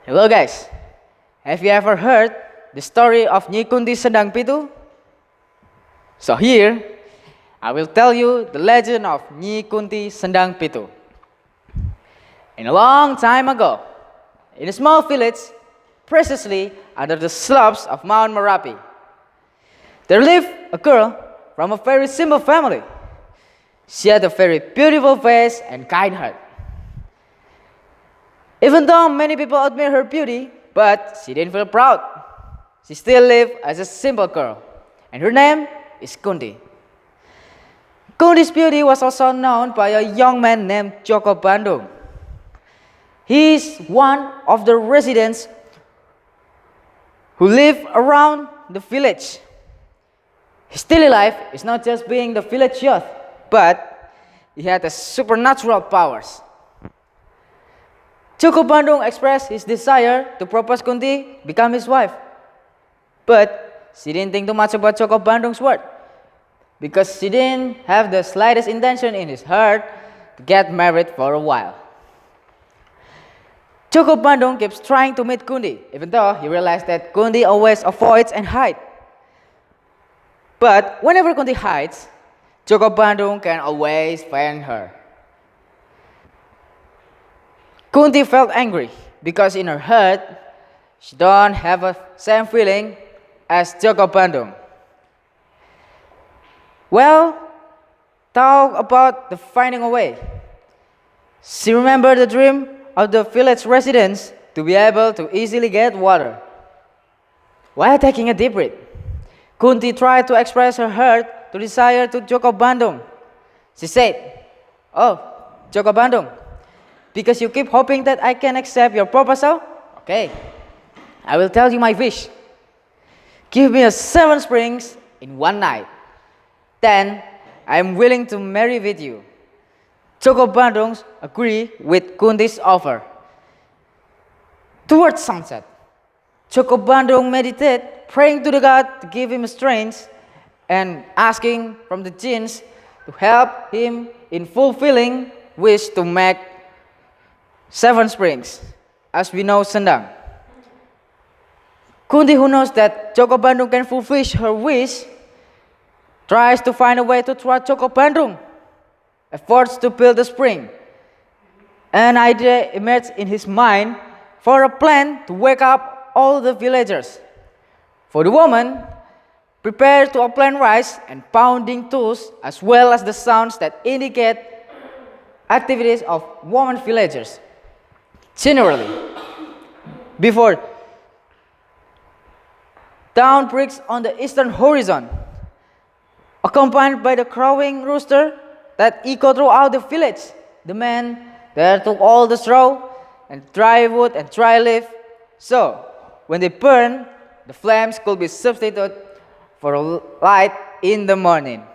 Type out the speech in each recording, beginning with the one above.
Hello guys, have you ever heard the story of Nyi Kunti Sedang Pitu? So here, I will tell you the legend of Nyi Kunti Sedang Pitu. In a long time ago, in a small village, precisely under the slopes of Mount Merapi, there lived a girl from a very simple family. She had a very beautiful face and kind heart. Even though many people admire her beauty, but she didn't feel proud. She still lived as a simple girl, and her name is Kunti. Kunti's beauty was also known by a young man named Joko Bandung. He is one of the residents who live around the village. His daily life is not just being the village youth, but he had a supernatural powers. Joko Bandung expressed his desire to propose Kunti become his wife. But she didn't think too much about Joko Bandung's word, because she didn't have the slightest intention in his heart to get married for a while. Joko Bandung keeps trying to meet Kunti, even though he realized that Kunti always avoids and hides. But whenever Kunti hides, Joko Bandung can always find her. Kunti felt angry because in her heart, she don't have the same feeling as Joko Bandung. Well, talk about the finding a way. She remembered the dream of the village residents to be able to easily get water. While taking a deep breath, Kunti tried to express her heart to desire to Joko Bandung. She said, "Oh, Joko Bandung, because you keep hoping that I can accept your proposal? Okay, I will tell you my wish. Give me 7 springs in one night. Then I am willing to marry with you." Joko Bandung agreed with Kunti's offer. Towards sunset, Joko Bandung meditated, praying to the god to give him strength and asking from the jinns to help him in fulfilling wish to make 7 springs, as we know Sendang. Kunti, who knows that Joko Bandung can fulfill her wish, tries to find a way to thwart Joko Bandung, efforts to build a spring. An idea emerged in his mind for a plan to wake up all the villagers. For the woman, prepare to apply rice and pounding tools, as well as the sounds that indicate activities of women villagers. Generally, before dawn breaks on the eastern horizon, accompanied by the crowing rooster that echoed throughout the village, the men there took all the straw and dry wood and dry leaf, so when they burn, the flames could be substituted for a light in the morning.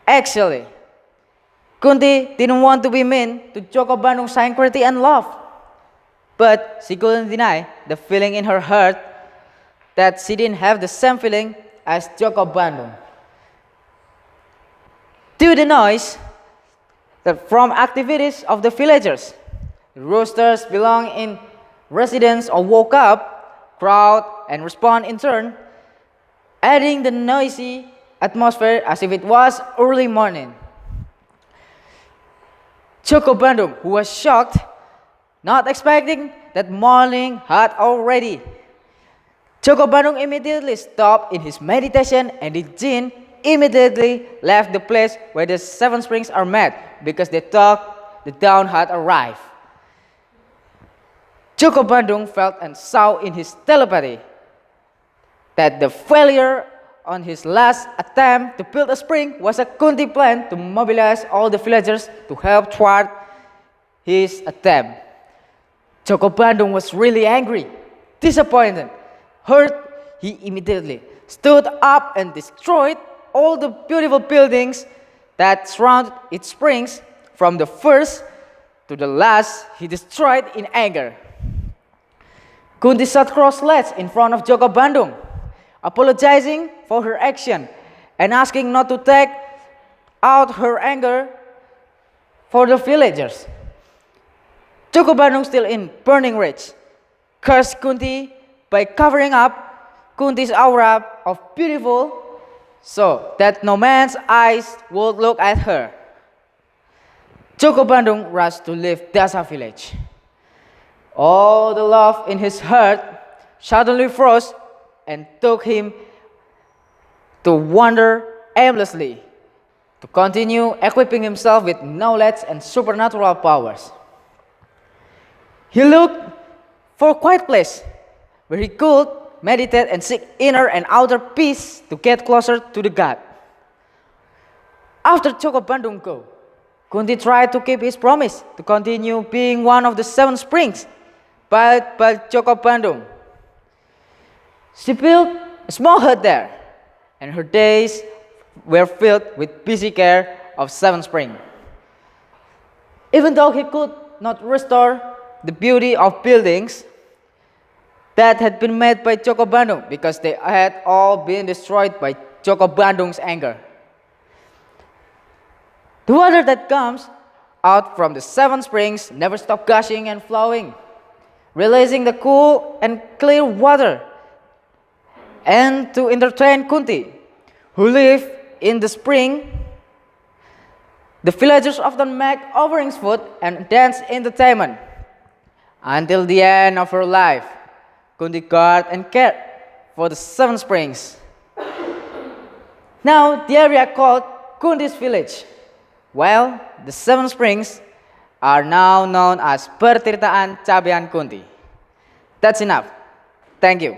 Actually, Kunti didn't want to be mean to Joko Bandung's sincerity and love, but she couldn't deny the feeling in her heart that she didn't have the same feeling as Joko Bandung. Due to the noise that from activities of the villagers, the roosters belong in residents or woke up, crowd, and respond in turn, adding the noisy atmosphere as if it was early morning. Joko Bandung, who was shocked, not expecting that morning had already. Joko Bandung immediately stopped in his meditation, and the jinn immediately left the place where the 7 springs are made because they thought the dawn had arrived. Joko Bandung felt and saw in his telepathy that the failure on his last attempt to build a spring was a Kunti plan to mobilize all the villagers to help thwart his attempt. Joko Bandung was really angry, disappointed, hurt. He immediately stood up and destroyed all the beautiful buildings that surround its springs. From the first to the last, he destroyed in anger. Kunti sat cross-legged in front of Joko Bandung, apologizing for her action and asking not to take out her anger for the villagers. Joko Bandung, still in burning rage, cursed Kunti by covering up Kunti's aura of beautiful so that no man's eyes would look at her. Joko Bandung rushed to leave Dasa village. All the love in his heart suddenly froze and took him to wander aimlessly, to continue equipping himself with knowledge and supernatural powers. He looked for a quiet place where he could meditate and seek inner and outer peace to get closer to the God. After Joko Bandung go, Kunti tried to keep his promise to continue being one of the 7 springs, but by Joko Bandung. She built a small hut there, and her days were filled with busy care of 7 springs. Even though he could not restore the beauty of buildings that had been made by Joko Bandung because they had all been destroyed by Joko Bandung's anger. The water that comes out from the 7 springs never stopped gushing and flowing, releasing the cool and clear water. And to entertain Kunti, who lived in the spring, the villagers often make offerings food and dance entertainment. Until the end of her life, Kunti guarded and cared for the 7 springs. Now the area called Kunti's village. Well, the 7 springs are now known as Pertirtaan Cabean Kunti. That's enough. Thank you.